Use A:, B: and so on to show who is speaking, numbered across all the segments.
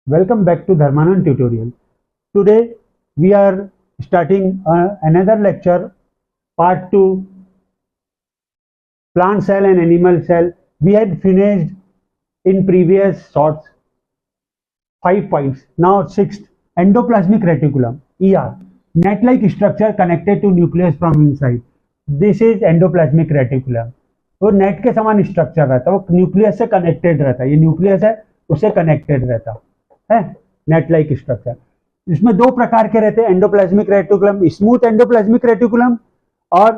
A: Welcome back to Dharmanand tutorial. Today we are starting another lecture, part 2, plant cell and animal cell. We had finished in previous shorts 5 points. Now sixth, endoplasmic reticulum, ER, net-like structure connected to nucleus from inside. This is endoplasmic reticulum. वो net के समान structure रहता है, वो nucleus से connected रहता है. ये न्यूक्लियस है, उससे कनेक्टेड रहता है नेट लाइक स्ट्रक्चर. इसमें दो प्रकार के रहते हैं, endoplasmic reticulum, smooth endoplasmic reticulum और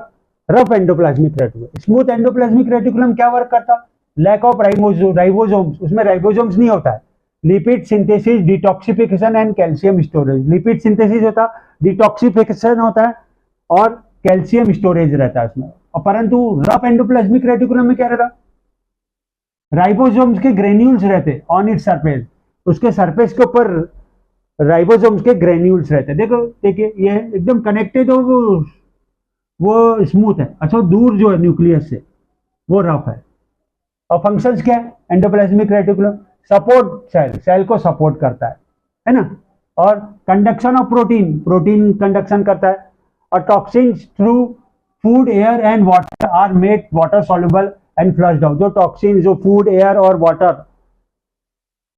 A: rough endoplasmic reticulum. Smooth endoplasmic reticulum क्या वर्क करता? लैक ऑफ राइबोसोम्स, उसमें राइबोसोम्स नहीं होता है. Lipid synthesis, detoxification and calcium storage. Lipid synthesis होता, डिटॉक्सिफिकेशन होता है और कैल्शियम स्टोरेज रहता है उसमें. परंतु रफ एंडोप्लाज्मिक रेटिकुलम में क्या रहता? राइबोसोम्स के ग्रेन्यूल्स रहते ऑन इट सरफेस, उसके सरफेस के ऊपर राइबोसोम्स के ग्रेन्यूल्स रहते. देखो देखिए, ये एकदम कनेक्टेड हो, वो स्मूथ है. अच्छा, दूर जो है न्यूक्लियस से वो रफ है. और फंक्शंस क्या है एंडोप्लाज्मिक रेटिकुलम? सपोर्ट सेल को सपोर्ट करता है ना. और कंडक्शन ऑफ प्रोटीन कंडक्शन करता है. और toxins through food, air and water are made water soluble and flushed out. जो टॉक्सिन जो फूड, एयर और वाटर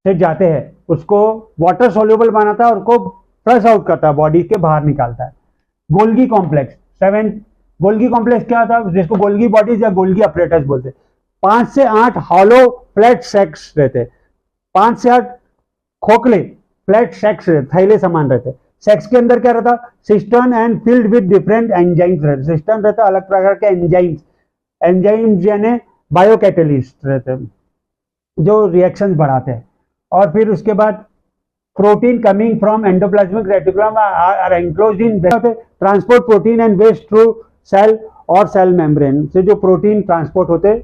A: से जाते हैं उसको वाटर सॉल्युबल बनाता है और उसको फ्लश आउट करता है, बॉडी के बाहर निकालता है. गोल्गी कॉम्प्लेक्स, 7 गोल्गी कॉम्प्लेक्स क्या होता है? जिसको गोल्गी बॉडीज या गोल्गी अपरेटस बोलते हैं. 5 से 8 हॉलो फ्लैट सेक्स रहते, 5 से 8 खोखले फ्लैट सेक्स थैले समान रहते. सेक्स के अंदर क्या रहता? Cistern and filled with different enzymes रहते. सिस्टर्न रहता अलग प्रकार के एंजाइम्स यानी बायोकैटलिस्ट रहते हैं जो रिएक्शंस बढ़ाते हैं. और फिर उसके बाद protein coming from endoplasmic reticulum are enclosed in transport protein and waste through cell और सेल मेम्ब्रेन. से जो प्रोटीन ट्रांसपोर्ट होते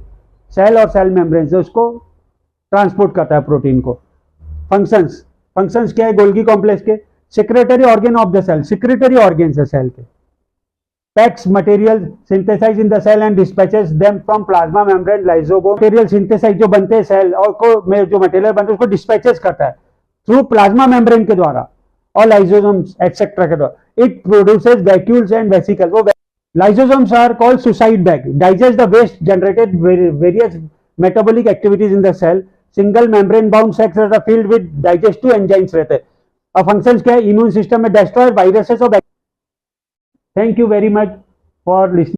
A: सेल और सेल मेम्ब्रेन से, उसको ट्रांसपोर्ट करता है प्रोटीन को. फंक्शंस क्या है गोल्गी कॉम्प्लेक्स के? Secretory organ of the cell, secretory organ है सेल के. Packs material synthesise in the cell and dispatches them from plasma membrane lysosome. Material synthesise जो बनते हैं सेल और को में जो मटेरियल बनते हैं उसको डिस्पैचेस करता है थ्रू प्लाज्मा मेम्ब्रेन के द्वारा और लाइसोसोम्स एक्सेट्रा के द्वारा. It produces vacuoles and vesicles. वो lysosomes are called suicide bag. Digest the waste generated various metabolic activities in the cell. Single membrane bound sacs रहता, फील्ड विद डाइजेस्टिव एंजाइम्स रहते हैं. और फंक्शंस क्या है? Immune system में destroy viruses और. Thank you very much for listening.